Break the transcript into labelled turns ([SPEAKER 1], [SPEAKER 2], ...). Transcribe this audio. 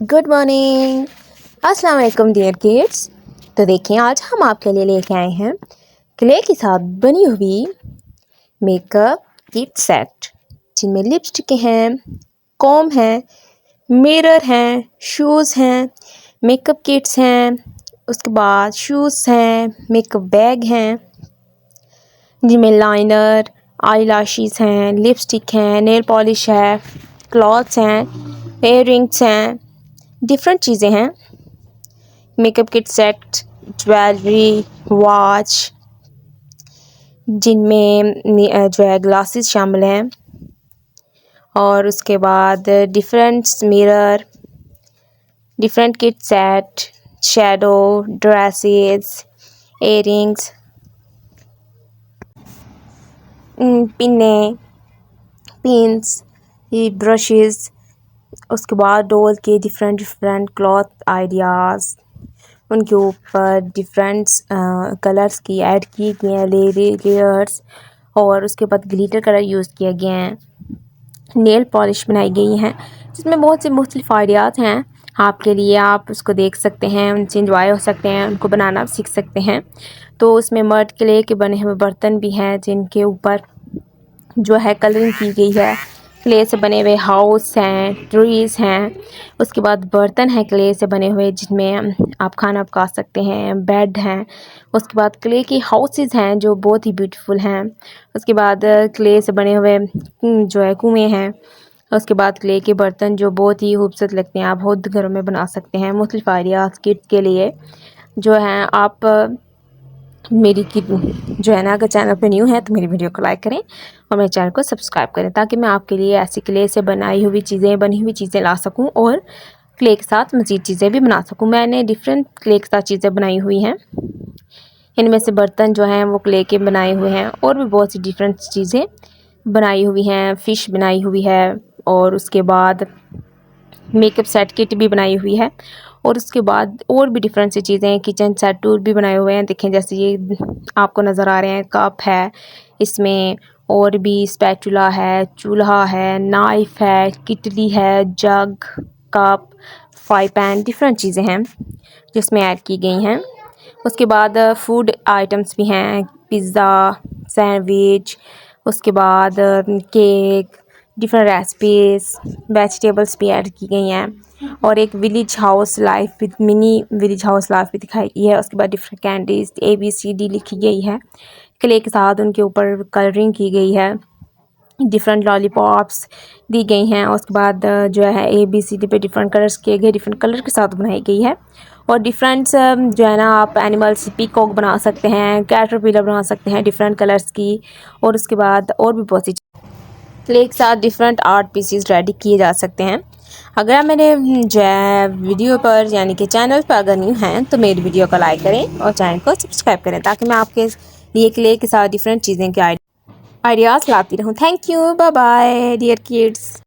[SPEAKER 1] Good morning. अस्सलाम वालेकुम dear kids. तो देखिए आज हम आपके लिए लेके आए हैं क्ले के साथ बनी हुई मेकअप किट सेट, जिनमें लिपस्टिक हैं, कॉम है, मिरर हैं, शूज़ हैं, मेकअप किट्स हैं, उसके बाद शूज़ हैं, मेकअप बैग हैं, जिनमें लाइनर, आई लैशेस हैं, लिपस्टिक हैं, नेल पॉलिश है, क्लॉथ्स हैं, इयररिंग्स हैं, डिफरेंट चीज़ें हैं। Makeup kit set, jewellery, watch, जिनमें जो है ग्लासेस शामिल हैं, और उसके बाद different mirror, different kit set, shadow, dresses, earrings, पिने, पिन्स, ये ब्रशेस, उसके बाद डॉल के डिफरेंट डिफरेंट क्लॉथ आइडियाज़, उनके ऊपर डिफरेंट कलर्स की ऐड किए गए हैं लेयर्स, और उसके बाद ग्लिटर कलर यूज़ किए गए हैं। नेल पॉलिश बनाई गई हैं, जिसमें बहुत से मुख्तलिफ आइडियाज़ हैं आपके लिए। आप उसको देख सकते हैं, उनसे इंजॉय हो सकते हैं, उनको बनाना सीख सकते हैं। तो उसमें मर्ड क्ले के बने हुए बर्तन भी हैं, जिनके ऊपर जो है कलरिंग की गई है। क्ले से बने हुए हाउस हैं, ट्रीज़ हैं, उसके बाद बर्तन हैं क्ले से बने हुए, जिनमें आप खाना पका सकते हैं, बेड हैं, उसके बाद क्ले की हाउसेस हैं जो बहुत ही ब्यूटीफुल हैं, उसके बाद क्ले से बने हुए जो है कुएँ हैं, उसके बाद क्ले के बर्तन जो बहुत ही खूबसूरत लगते हैं, आप बहुत घरों में बना सकते हैं। मुख्तलिफ आइडियाज़ किड्स के लिए जो हैं, आप मेरी की जो है ना, अगर चैनल पे न्यू है तो मेरी वीडियो को लाइक करें और मेरे चैनल को सब्सक्राइब करें, ताकि मैं आपके लिए ऐसी क्ले से बनी हुई चीज़ें ला सकूं और क्ले के साथ मज़ीद चीज़ें भी बना सकूं। मैंने डिफरेंट क्ले के साथ चीज़ें बनाई हुई हैं। इनमें से बर्तन जो हैं वो क्ले के बनाए हुए हैं, और भी बहुत सी डिफरेंट चीज़ें बनाई हुई हैं। फ़िश बनाई हुई है, और उसके बाद मेकअप सेट किट भी बनाई हुई है, और उसके बाद और भी डिफरेंट सी चीज़ें, किचन सेट टूल भी बनाए हुए हैं। देखें, जैसे ये आपको नज़र आ रहे हैं, कप है इसमें, और भी स्पैचुला है, चूल्हा है, नाइफ है, किटली है, जग, कप, फ्राई पैन, डिफरेंट चीज़ें हैं जिसमें ऐड की गई हैं। उसके बाद फूड आइटम्स भी हैं, पिज़्ज़ा, सैंडविच, उसके बाद केक, डिफरेंट रेसिपीज़, वेजिटेबल्स भी ऐड की गई हैं, और एक village house life with mini village house life भी दिखाई गई है। उसके बाद डिफरेंट कैंडीज ABCD लिखी गई है, क्ले के साथ उनके ऊपर कलरिंग की गई है, डिफरेंट लॉलीपॉप्स दी गई हैं। उसके बाद जो है ABCD पे डिफरेंट कलर्स किए गए, डिफरेंट कलर के साथ बनाई गई है, और डिफरेंट जो है ना, आप एनिमल्स, पीकॉक बना सकते हैं, कैटरपिलर बना सकते हैं डिफरेंट कलर्स की, और उसके बाद और भी बहुत सी क्ले के साथ डिफरेंट आर्ट पीसीज रेडी किए जा सकते हैं। अगर आप मेरे जो है वीडियो पर यानी कि चैनल पर अगर न्यू हैं तो मेरी वीडियो को लाइक करें और चैनल को सब्सक्राइब करें, ताकि मैं आपके लिए क्ले के साथ डिफरेंट चीज़ें के आइडियाज़ लाती रहूँ। Thank you, bye bye dear kids.